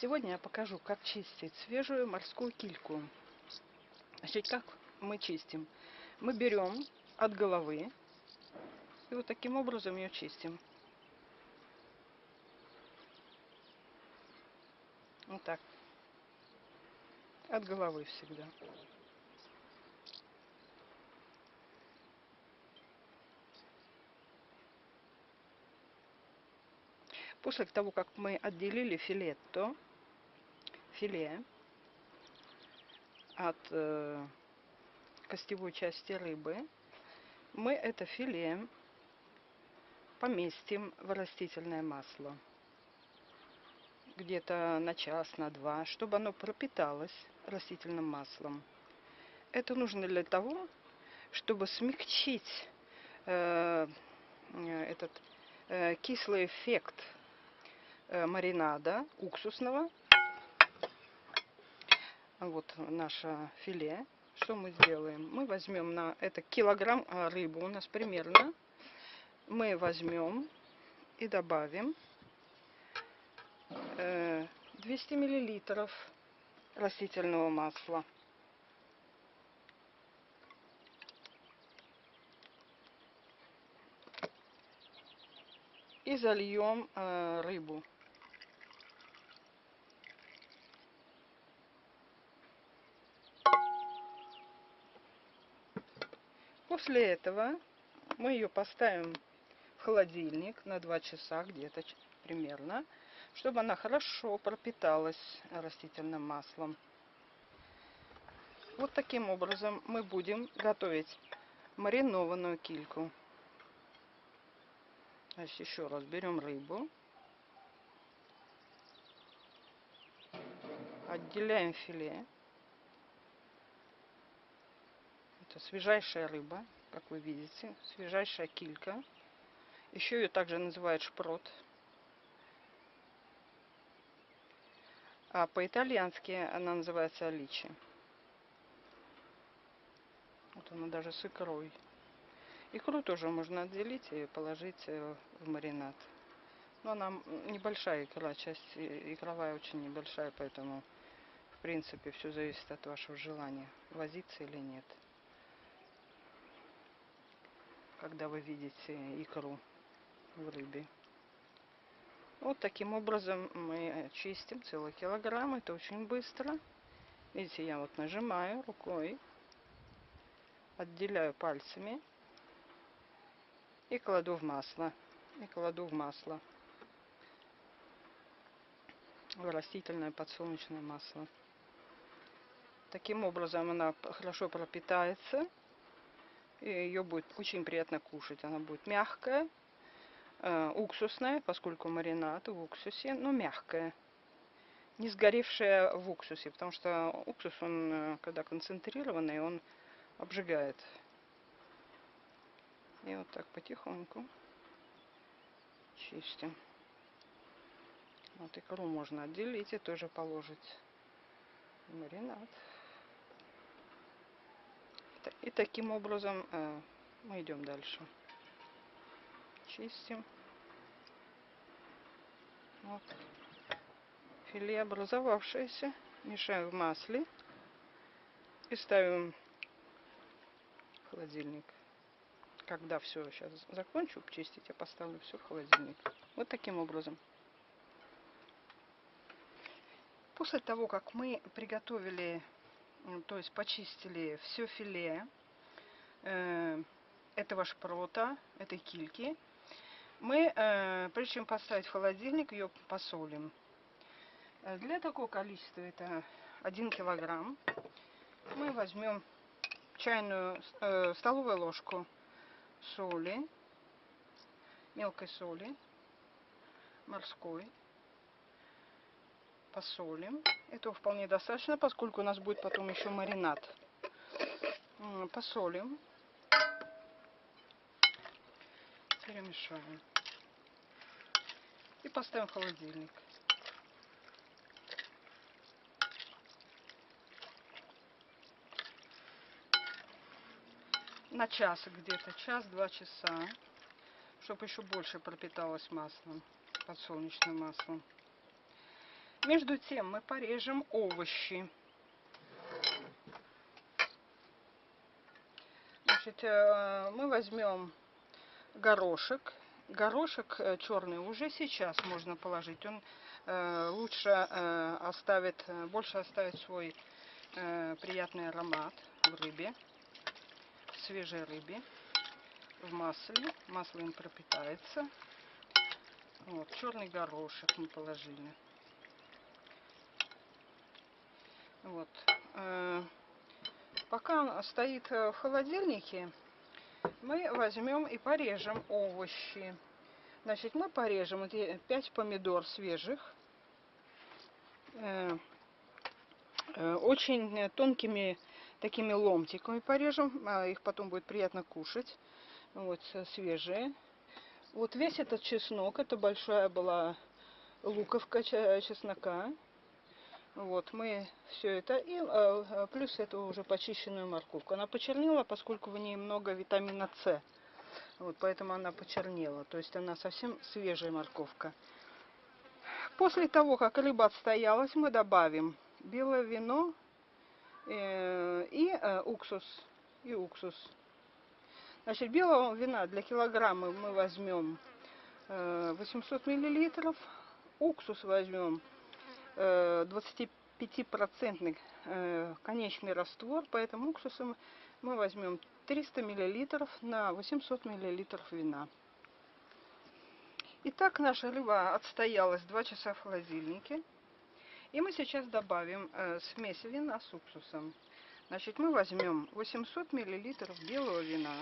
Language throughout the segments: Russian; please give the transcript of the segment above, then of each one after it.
Сегодня я покажу, как чистить свежую морскую кильку. Значит, как мы чистим? Мы берем от головы и вот таким образом ее чистим. Вот так. От головы всегда. После того, как мы отделили филе от костевой части рыбы, мы это филе поместим в растительное масло. Где-то на час, на два, чтобы оно пропиталось растительным маслом. Это нужно для того, чтобы смягчить этот кислый эффект маринада уксусного. Вот наше филе. Что мы сделаем? Мы возьмем на это килограмм рыбы у нас примерно. Мы возьмем и добавим 200 миллилитров растительного масла. И зальем рыбу. После этого мы ее поставим в холодильник на 2 часа где-то примерно, чтобы она хорошо пропиталась растительным маслом. Вот таким образом мы будем готовить маринованную кильку. Значит, еще раз берем рыбу, отделяем филе. Это свежайшая рыба, как вы видите, свежайшая килька. Еще ее также называют шпрот. А по-итальянски она называется аличи. Вот она даже с икрой. Икру тоже можно отделить и положить в маринад. Но она небольшая икра, часть икровая очень небольшая, поэтому в принципе все зависит от вашего желания, возиться или нет. Когда вы видите икру в рыбе. Вот таким образом мы чистим целый килограмм. Это очень быстро. Видите, я вот нажимаю рукой, отделяю пальцами и кладу в масло. В растительное подсолнечное масло. Таким образом она хорошо пропитается. И ее будет очень приятно кушать. Она будет мягкая, уксусная, поскольку маринад в уксусе, но мягкая. Не сгоревшая в уксусе, потому что уксус, он, когда концентрированный, он обжигает. И вот так потихоньку чистим. Вот икру можно отделить и тоже положить в маринад. И таким образом мы идем дальше. Чистим. Вот. Филе образовавшееся. Мешаем в масле. И ставим в холодильник. Когда все сейчас закончу чистить, я поставлю все в холодильник. Вот таким образом. После того, как мы приготовили, то есть почистили все филе этого шпрота, этой кильки, мы, прежде чем поставить в холодильник, ее посолим. Для такого количества, это 1 килограмм, мы возьмем столовую ложку соли, мелкой соли, морской. Посолим. Этого вполне достаточно, поскольку у нас будет потом еще маринад. Посолим. Перемешаем. И поставим в холодильник. На час где-то, час-два часа, чтобы еще больше пропиталось маслом, подсолнечным маслом. Между тем мы порежем овощи. Значит, мы возьмем горошек. Горошек черный уже сейчас можно положить. Он лучше больше оставит свой приятный аромат в рыбе, в свежей рыбе, в масле. Масло им пропитается. Вот, черный горошек мы положили. Вот. Пока он стоит в холодильнике, мы возьмем и порежем овощи. Значит, мы порежем 5 помидор свежих, очень тонкими такими ломтиками порежем, их потом будет приятно кушать. Вот, свежие. Вот весь этот чеснок, это большая была луковка чеснока. Вот, мы все это, и плюс эту уже почищенную морковку. Она почернела, поскольку в ней много витамина С. Вот, поэтому она почернела. То есть она совсем свежая морковка. После того, как рыба отстоялась, мы добавим белое вино и уксус. Значит, белого вина для килограмма мы возьмем 800 миллилитров. Уксус возьмем 25% конечный раствор, поэтому уксусом мы возьмем 300 миллилитров на 800 миллилитров вина. Итак, наша рыба отстоялась 2 часа в холодильнике. И мы сейчас добавим смесь вина с уксусом. Значит, мы возьмем 800 миллилитров белого вина.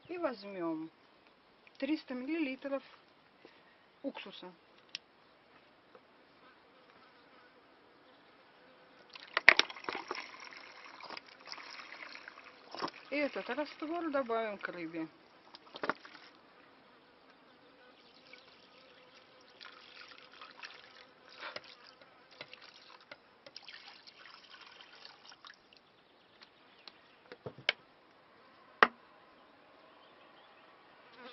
И возьмем 300 миллилитров уксуса. И этот раствор добавим к рыбе.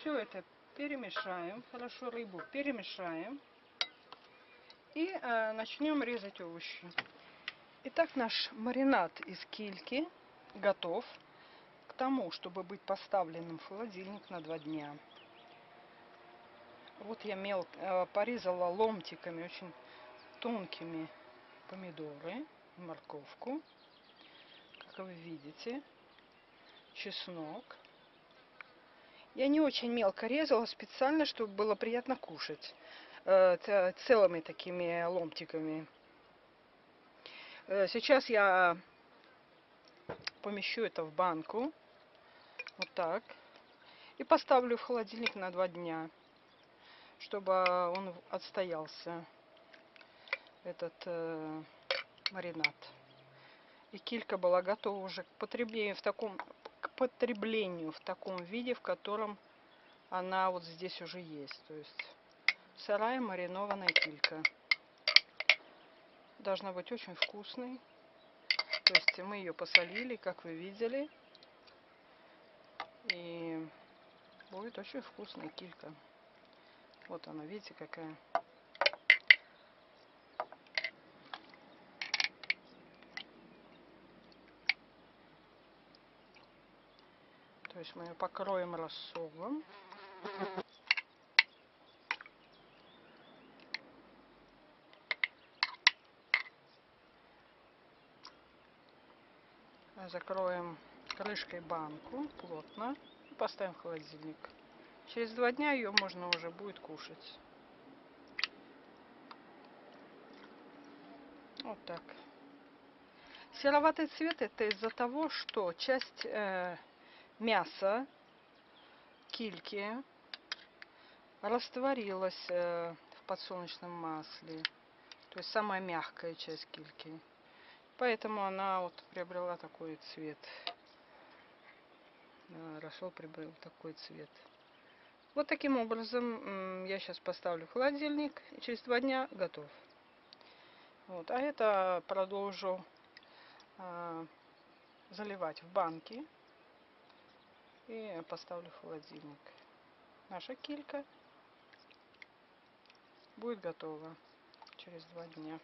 Все это перемешаем, хорошо рыбу перемешаем. И начнем резать овощи. Итак, наш маринад из кильки готов к тому, чтобы быть поставленным в холодильник на 2 дня. Вот я мелко порезала ломтиками, очень тонкими помидоры, морковку, как вы видите, чеснок. Я не очень мелко резала специально, чтобы было приятно кушать целыми такими ломтиками. Сейчас я помещу это в банку, вот так, и поставлю в холодильник на 2 дня, чтобы он отстоялся, этот маринад. И килька была готова уже к потреблению в таком виде, в котором она вот здесь уже есть. То есть сырая маринованная килька. Должна быть очень вкусной. То есть мы ее посолили, как вы видели. И будет очень вкусная килька. Вот она, видите, какая. То есть мы ее покроем рассолом. Закроем крышкой банку плотно и поставим в холодильник. Через 2 дня ее можно уже будет кушать. Вот так. Сероватый цвет это из-за того, что часть мяса, кильки, растворилась в подсолнечном масле. То есть самая мягкая часть кильки. Поэтому она вот приобрела такой цвет. Рассол приобрел такой цвет. Вот таким образом я сейчас поставлю в холодильник. И через 2 дня готов. Вот. А это продолжу заливать в банки и поставлю в холодильник. Наша килька будет готова через 2 дня.